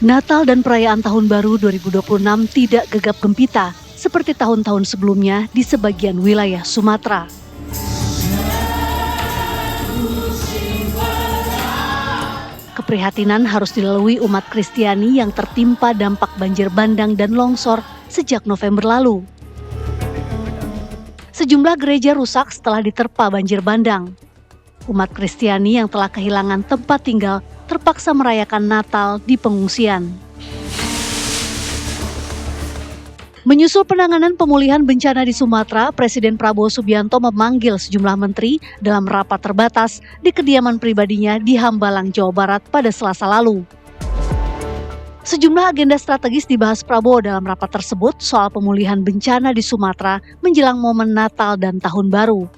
Natal dan perayaan Tahun Baru 2026 tidak gegap gempita seperti tahun-tahun sebelumnya di sebagian wilayah Sumatera. Keprihatinan harus dilalui umat Kristiani yang tertimpa dampak banjir bandang dan longsor sejak November lalu. Sejumlah gereja rusak setelah diterpa banjir bandang. Umat Kristiani yang telah kehilangan tempat tinggal terpaksa merayakan Natal di pengungsian. Menyusul penanganan pemulihan bencana di Sumatera, Presiden Prabowo Subianto memanggil sejumlah menteri dalam rapat terbatas di kediaman pribadinya di Hambalang, Jawa Barat pada Selasa lalu. Sejumlah agenda strategis dibahas Prabowo dalam rapat tersebut soal pemulihan bencana di Sumatera menjelang momen Natal dan Tahun Baru.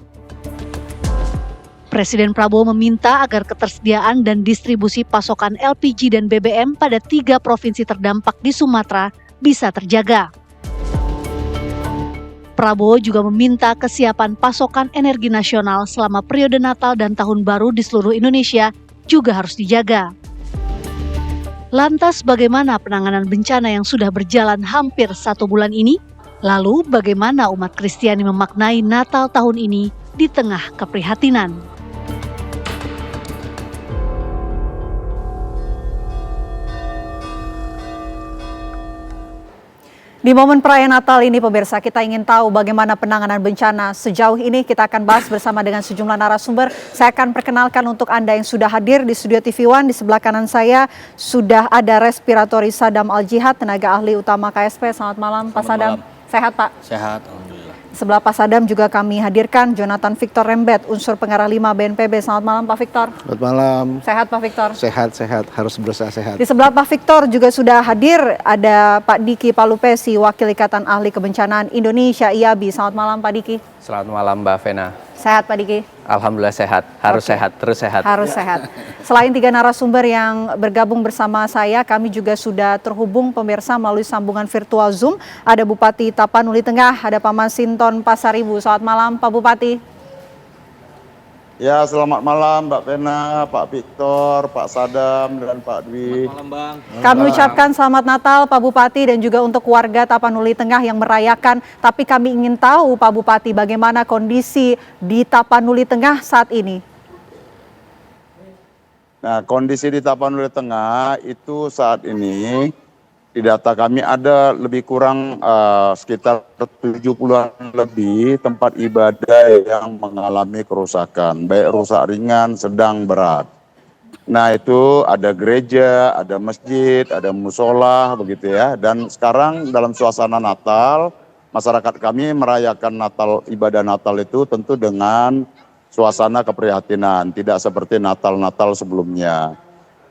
Presiden Prabowo meminta agar ketersediaan dan distribusi pasokan LPG dan BBM pada 3 provinsi terdampak di Sumatera bisa terjaga. Prabowo juga meminta kesiapan pasokan energi nasional selama periode Natal dan Tahun Baru di seluruh Indonesia juga harus dijaga. Lantas bagaimana penanganan bencana yang sudah berjalan hampir 1 bulan ini? Lalu bagaimana umat Kristiani memaknai Natal tahun ini di tengah keprihatinan? Di momen perayaan Natal ini pemirsa, kita ingin tahu bagaimana penanganan bencana sejauh ini. Kita akan bahas bersama dengan sejumlah narasumber. Saya akan perkenalkan untuk Anda yang sudah hadir di studio TV One. Di sebelah kanan saya sudah ada Respiratori Sadam Al-Jihad, tenaga ahli utama KSP. Selamat malam Pak Sadam. Sehat Pak? Sehat, alhamdulillah. Sebelah Pak Sadam juga kami hadirkan Jonathan Victor Rembet, unsur pengarah 5 BNPB. Selamat malam Pak Victor. Selamat malam. Sehat Pak Victor? Sehat, harus berusaha sehat. Di sebelah Pak Victor juga sudah hadir ada Pak Diki Palupesi, Wakil Ikatan Ahli Kebencanaan Indonesia IABI. Selamat malam Pak Diki. Selamat malam Mbak Vena. Sehat Pak Diki? Alhamdulillah sehat, harus sehat, terus sehat. Harus sehat. Selain 3 narasumber yang bergabung bersama saya, kami juga sudah terhubung pemirsa melalui sambungan virtual Zoom. Ada Bupati Tapanuli Tengah, ada Pak Masinton Pasaribu. Selamat malam Pak Bupati. Ya, selamat malam Mbak Vena, Pak Victor, Pak Sadam, dan Pak Dwi. Selamat malam Bang. Kami ucapkan selamat Natal Pak Bupati dan juga untuk warga Tapanuli Tengah yang merayakan. Tapi kami ingin tahu Pak Bupati bagaimana kondisi di Tapanuli Tengah saat ini. Nah, kondisi di Tapanuli Tengah itu saat ini di data kami ada lebih kurang sekitar 70-an lebih tempat ibadah yang mengalami kerusakan, baik rusak ringan, sedang, berat. Nah itu ada gereja, ada masjid, ada musola begitu ya. Dan sekarang dalam suasana Natal, masyarakat kami merayakan Natal, ibadah Natal itu tentu dengan suasana keprihatinan, tidak seperti Natal-Natal sebelumnya.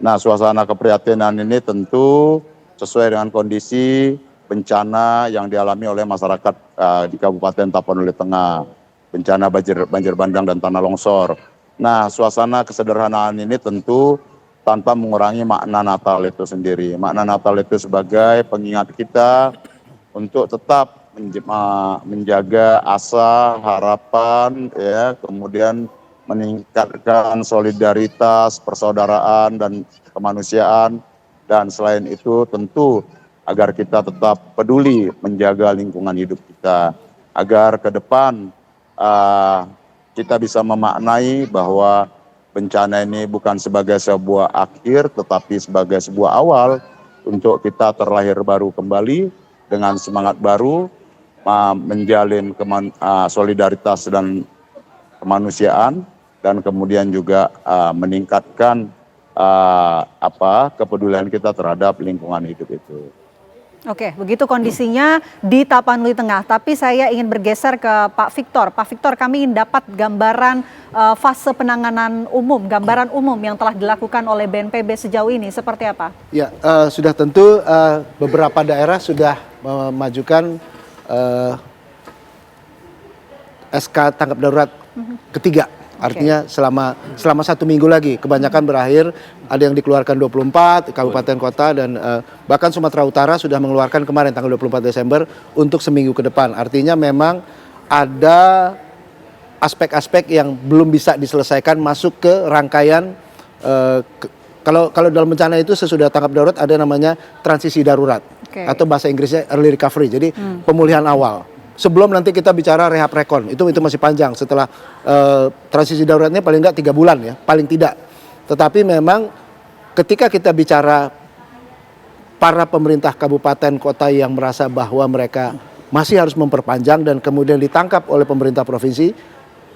Nah suasana keprihatinan ini tentu sesuai dengan kondisi bencana yang dialami oleh masyarakat di Kabupaten Tapanuli Tengah, bencana banjir bandang dan tanah longsor. Nah, suasana kesederhanaan ini tentu tanpa mengurangi makna Natal itu sendiri. Makna Natal itu sebagai pengingat kita untuk tetap menjaga asa, harapan, ya, kemudian meningkatkan solidaritas, persaudaraan dan kemanusiaan. Dan selain itu tentu agar kita tetap peduli menjaga lingkungan hidup kita. Agar ke depan kita bisa memaknai bahwa bencana ini bukan sebagai sebuah akhir tetapi sebagai sebuah awal untuk kita terlahir baru kembali dengan semangat baru, menjalin solidaritas dan kemanusiaan dan kemudian juga meningkatkan kepedulian kita terhadap lingkungan hidup itu. Oke, begitu kondisinya di Tapanuli Tengah. Tapi saya ingin bergeser ke Pak Victor. Pak Victor, kami ingin dapat gambaran fase penanganan umum, gambaran umum yang telah dilakukan oleh BNPB sejauh ini seperti apa? Ya, sudah tentu beberapa daerah sudah memajukan SK tanggap darurat ketiga. Artinya selama 1 minggu lagi, kebanyakan berakhir, ada yang dikeluarkan 24, kabupaten kota, dan bahkan Sumatera Utara sudah mengeluarkan kemarin tanggal 24 Desember untuk seminggu ke depan. Artinya memang ada aspek-aspek yang belum bisa diselesaikan masuk ke rangkaian kalau dalam bencana itu sesudah tanggap darurat ada namanya transisi darurat atau bahasa Inggrisnya early recovery. Jadi pemulihan awal. Sebelum nanti kita bicara rehab rekon, itu masih panjang. Setelah transisi daruratnya paling enggak 3 bulan ya, paling tidak. Tetapi memang ketika kita bicara para pemerintah kabupaten kota yang merasa bahwa mereka masih harus memperpanjang dan kemudian ditangkap oleh pemerintah provinsi,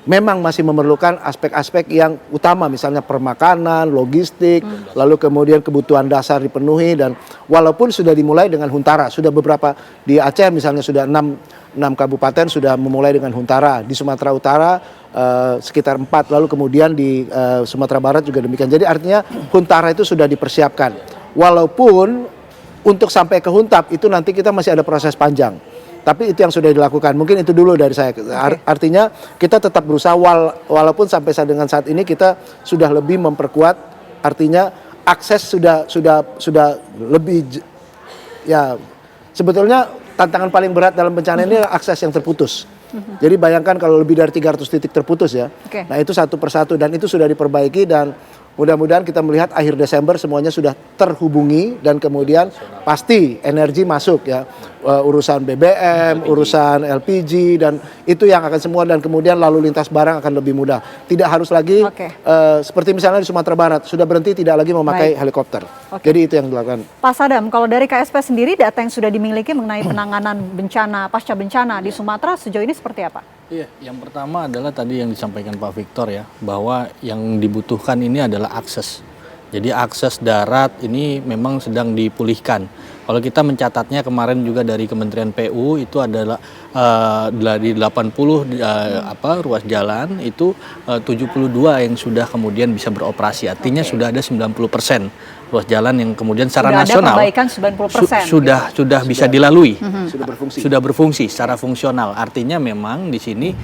memang masih memerlukan aspek-aspek yang utama, misalnya permakanan, logistik, lalu kemudian kebutuhan dasar dipenuhi. Dan walaupun sudah dimulai dengan Huntara, sudah beberapa di Aceh misalnya sudah 6 kabupaten sudah memulai dengan Huntara, di Sumatera Utara sekitar 4, lalu kemudian di Sumatera Barat juga demikian. Jadi artinya Huntara itu sudah dipersiapkan. Walaupun untuk sampai ke Huntap itu nanti kita masih ada proses panjang. Tapi itu yang sudah dilakukan. Mungkin itu dulu dari saya. Artinya kita tetap berusaha walaupun sampai dengan saat ini kita sudah lebih memperkuat. Artinya akses sudah lebih, ya sebetulnya tantangan paling berat dalam bencana ini adalah akses yang terputus. Jadi bayangkan kalau lebih dari 300 titik terputus ya. Nah itu satu persatu dan itu sudah diperbaiki dan mudah-mudahan kita melihat akhir Desember semuanya sudah terhubungi dan kemudian pasti energi masuk ya, urusan BBM, urusan LPG dan itu yang akan semua, dan kemudian lalu lintas barang akan lebih mudah. Tidak harus lagi seperti misalnya di Sumatera Barat sudah berhenti tidak lagi memakai helikopter. Jadi itu yang dilakukan. Pak Sadam, kalau dari KSP sendiri data yang sudah dimiliki mengenai penanganan bencana pasca bencana di Sumatera sejauh ini seperti apa? Iya, yang pertama adalah tadi yang disampaikan Pak Victor ya, bahwa yang dibutuhkan ini adalah akses. Jadi akses darat ini memang sedang dipulihkan. Kalau kita mencatatnya kemarin juga dari Kementerian PU itu adalah dari 80 ruas jalan itu 72 yang sudah kemudian bisa beroperasi. Artinya sudah ada 90% ruas jalan yang kemudian secara nasional ada perbaikan 90%. Sudah bisa dilalui. Sudah berfungsi Secara fungsional. Artinya memang di sini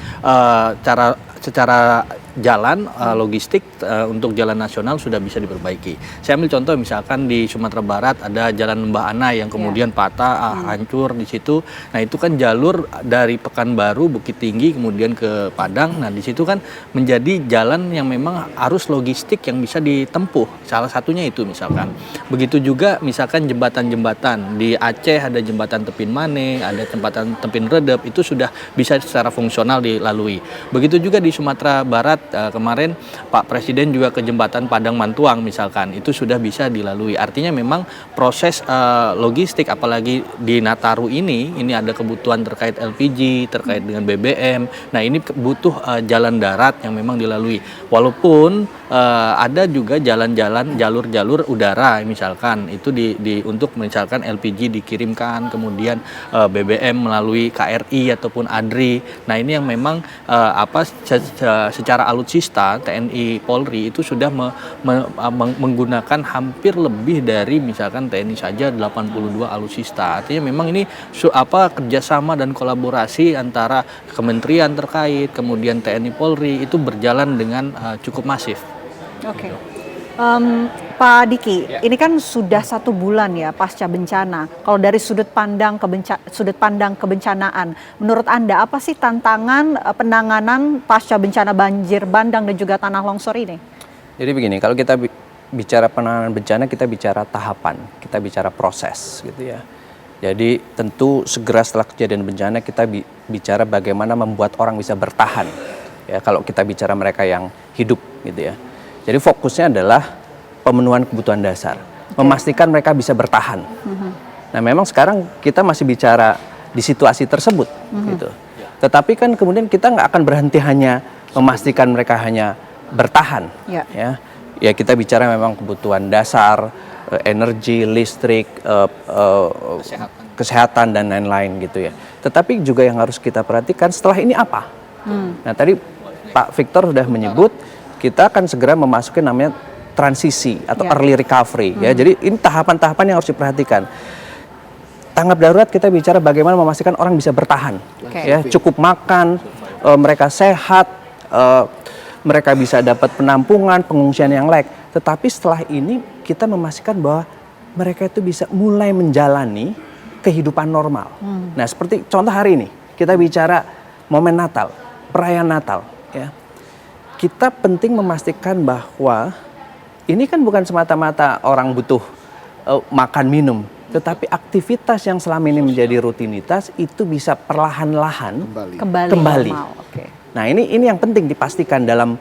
secara jalan logistik untuk jalan nasional sudah bisa diperbaiki. Saya ambil contoh misalkan di Sumatera Barat ada jalan Lembah Ana yang kemudian patah, hancur di situ. Nah itu kan jalur dari Pekanbaru, Bukit Tinggi kemudian ke Padang. Nah di situ kan menjadi jalan yang memang arus logistik yang bisa ditempuh. Salah satunya itu misalkan. Begitu juga misalkan jembatan-jembatan di Aceh ada jembatan Tepin Mane, ada jembatan Tepin Redep, itu sudah bisa secara fungsional dilalui. Begitu juga di Sumatera Barat kemarin Pak Presiden juga ke jembatan Padang Mantuang misalkan, itu sudah bisa dilalui. Artinya memang proses logistik apalagi di Nataru ini ada kebutuhan terkait LPG, terkait dengan BBM. Nah ini butuh jalan darat yang memang dilalui. Walaupun ada juga jalan-jalan jalur-jalur udara misalkan itu untuk misalkan LPG dikirimkan, kemudian BBM melalui KRI ataupun ADRI. Nah ini yang memang secara alutsista TNI Polri itu sudah menggunakan hampir lebih dari misalkan TNI saja 82 alutsista. Artinya memang ini kerjasama dan kolaborasi antara kementerian terkait kemudian TNI Polri itu berjalan dengan cukup masif. Oke. Pak Diki, ini kan sudah 1 bulan ya pasca bencana. Kalau dari sudut pandang kebencanaan, menurut Anda apa sih tantangan penanganan pasca bencana banjir bandang dan juga tanah longsor ini? Jadi begini, kalau kita bicara penanganan bencana, kita bicara tahapan, kita bicara proses gitu ya. Jadi tentu segera setelah kejadian bencana kita bicara bagaimana membuat orang bisa bertahan. Ya, kalau kita bicara mereka yang hidup gitu ya. Jadi fokusnya adalah pemenuhan kebutuhan dasar, memastikan mereka bisa bertahan. Nah memang sekarang kita masih bicara di situasi tersebut gitu. Tetapi kan kemudian kita nggak akan berhenti hanya memastikan mereka hanya bertahan. Ya kita bicara memang kebutuhan dasar, energi, listrik, kesehatan dan lain-lain gitu ya. Tetapi juga yang harus kita perhatikan setelah ini apa? Nah tadi Pak Victor sudah menyebut kita akan segera memasuki namanya transisi atau early recovery ya. Jadi ini tahapan-tahapan yang harus diperhatikan. Tanggap darurat kita bicara bagaimana memastikan orang bisa bertahan, ya cukup makan, mereka sehat, mereka bisa dapat penampungan, pengungsian yang layak. Tetapi setelah ini kita memastikan bahwa mereka itu bisa mulai menjalani kehidupan normal. Nah seperti contoh hari ini kita bicara momen Natal, perayaan Natal, ya. Kita penting memastikan bahwa ini kan bukan semata-mata orang butuh makan minum, tetapi aktivitas yang selama ini menjadi rutinitas itu bisa perlahan-lahan kembali. Normal. Oke. Nah ini yang penting dipastikan dalam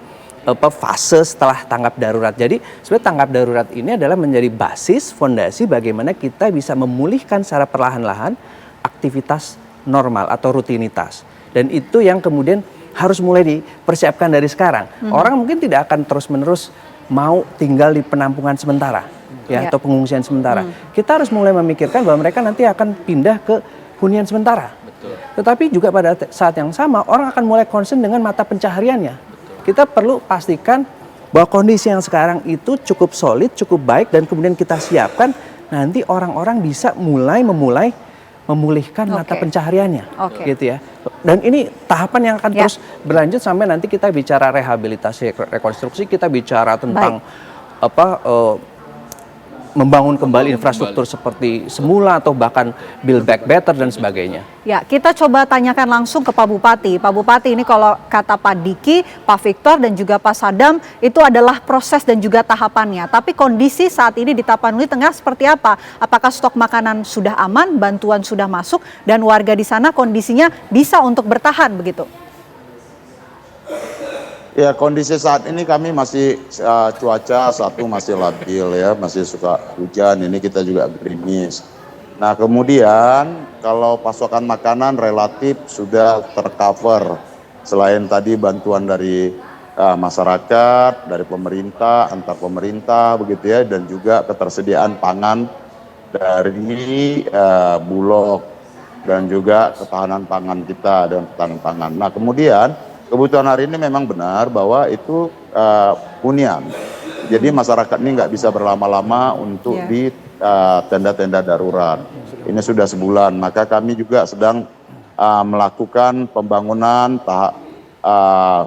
fase setelah tanggap darurat. Jadi sebenarnya tanggap darurat ini adalah menjadi basis, fondasi bagaimana kita bisa memulihkan secara perlahan-lahan aktivitas normal atau rutinitas. Dan itu yang kemudian harus mulai dipersiapkan dari sekarang. Orang mungkin tidak akan terus-menerus mau tinggal di penampungan sementara ya atau pengungsian sementara. Kita harus mulai memikirkan bahwa mereka nanti akan pindah ke hunian sementara. Betul. Tetapi juga pada saat yang sama orang akan mulai concern dengan mata pencahariannya. Kita perlu pastikan bahwa kondisi yang sekarang itu cukup solid, cukup baik dan kemudian kita siapkan nanti orang-orang bisa mulai memulihkan mata pencahariannya, gitu ya. Dan ini tahapan yang akan terus berlanjut sampai nanti kita bicara rehabilitasi, rekonstruksi, kita bicara tentang membangun kembali infrastruktur seperti semula atau bahkan build back better dan sebagainya. Ya, kita coba tanyakan langsung ke Pak Bupati. Pak Bupati, ini kalau kata Pak Diki, Pak Victor dan juga Pak Sadam itu adalah proses dan juga tahapannya. Tapi kondisi saat ini di Tapanuli Tengah seperti apa? Apakah stok makanan sudah aman, bantuan sudah masuk dan warga di sana kondisinya bisa untuk bertahan begitu? Ya, kondisi saat ini kami masih cuaca masih labil ya, masih suka hujan, ini kita juga gerimis. Nah kemudian kalau pasokan makanan relatif sudah tercover, selain tadi bantuan dari masyarakat, dari pemerintah, antar pemerintah begitu ya, dan juga ketersediaan pangan dari Bulog dan juga ketahanan pangan kita dan ketahanan pangan. Nah kemudian kebutuhan hari ini memang benar bahwa itu hunian. Jadi masyarakat ini nggak bisa berlama-lama untuk di tenda-tenda darurat. Ini sudah sebulan, maka kami juga sedang melakukan pembangunan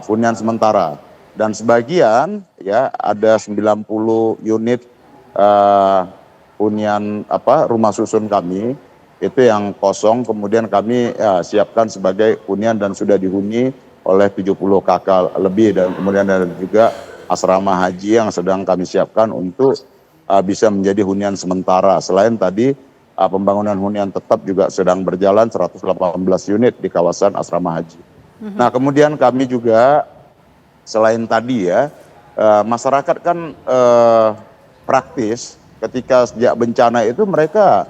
hunian sementara. Dan sebagian ya ada 90 unit hunian rumah susun kami itu yang kosong, kemudian kami siapkan sebagai hunian dan sudah dihuni oleh 70 kakak lebih, dan kemudian ada juga asrama haji yang sedang kami siapkan untuk bisa menjadi hunian sementara. Selain tadi pembangunan hunian tetap juga sedang berjalan 118 unit di kawasan asrama haji. Nah kemudian kami juga selain tadi ya, masyarakat kan praktis ketika sejak bencana itu mereka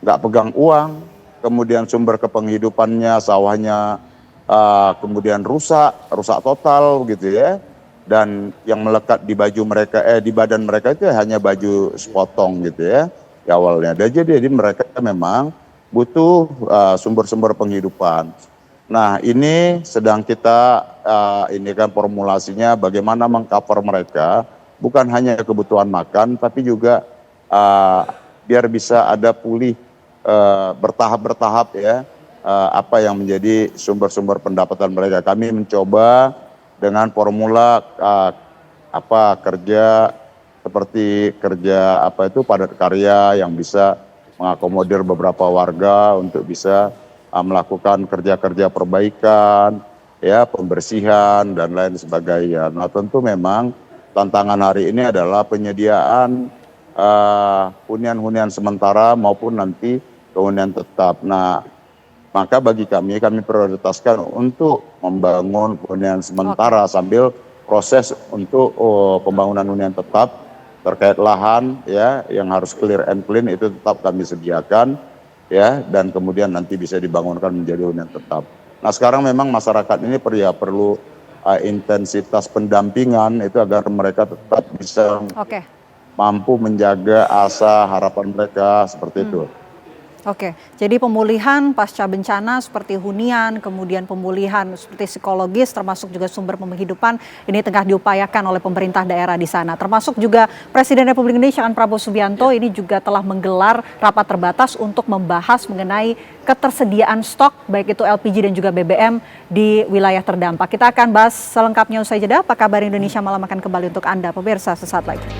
nggak pegang uang, kemudian sumber kepenghidupannya, sawahnya kemudian rusak total gitu ya, dan yang melekat di baju mereka di badan mereka itu hanya baju sepotong gitu ya di awalnya. Dan jadi mereka memang butuh sumber-sumber penghidupan. Nah ini sedang kita ini kan formulasinya bagaimana mengcover mereka, bukan hanya kebutuhan makan tapi juga biar bisa ada pulih bertahap ya. Apa yang menjadi sumber-sumber pendapatan mereka. Kami mencoba dengan formula kerja seperti kerja padat karya yang bisa mengakomodir beberapa warga untuk bisa melakukan kerja-kerja perbaikan, ya pembersihan dan lain sebagainya. Nah tentu memang tantangan hari ini adalah penyediaan hunian-hunian sementara maupun nanti hunian tetap. Nah maka bagi kami prioritaskan untuk membangun hunian sementara sambil proses untuk pembangunan hunian tetap terkait lahan ya yang harus clear and clean itu tetap kami sediakan ya, dan kemudian nanti bisa dibangunkan menjadi hunian tetap. Nah sekarang memang masyarakat ini perlu intensitas pendampingan itu agar mereka tetap bisa mampu menjaga asa harapan mereka seperti itu. Oke, jadi pemulihan pasca bencana seperti hunian, kemudian pemulihan seperti psikologis, termasuk juga sumber penghidupan, ini tengah diupayakan oleh pemerintah daerah di sana. Termasuk juga Presiden Republik Indonesia Prabowo Subianto ini juga telah menggelar rapat terbatas untuk membahas mengenai ketersediaan stok, baik itu LPG dan juga BBM di wilayah terdampak. Kita akan bahas selengkapnya usai jeda. Apa kabar Indonesia Malam akan kembali untuk Anda, pemirsa, sesaat lagi.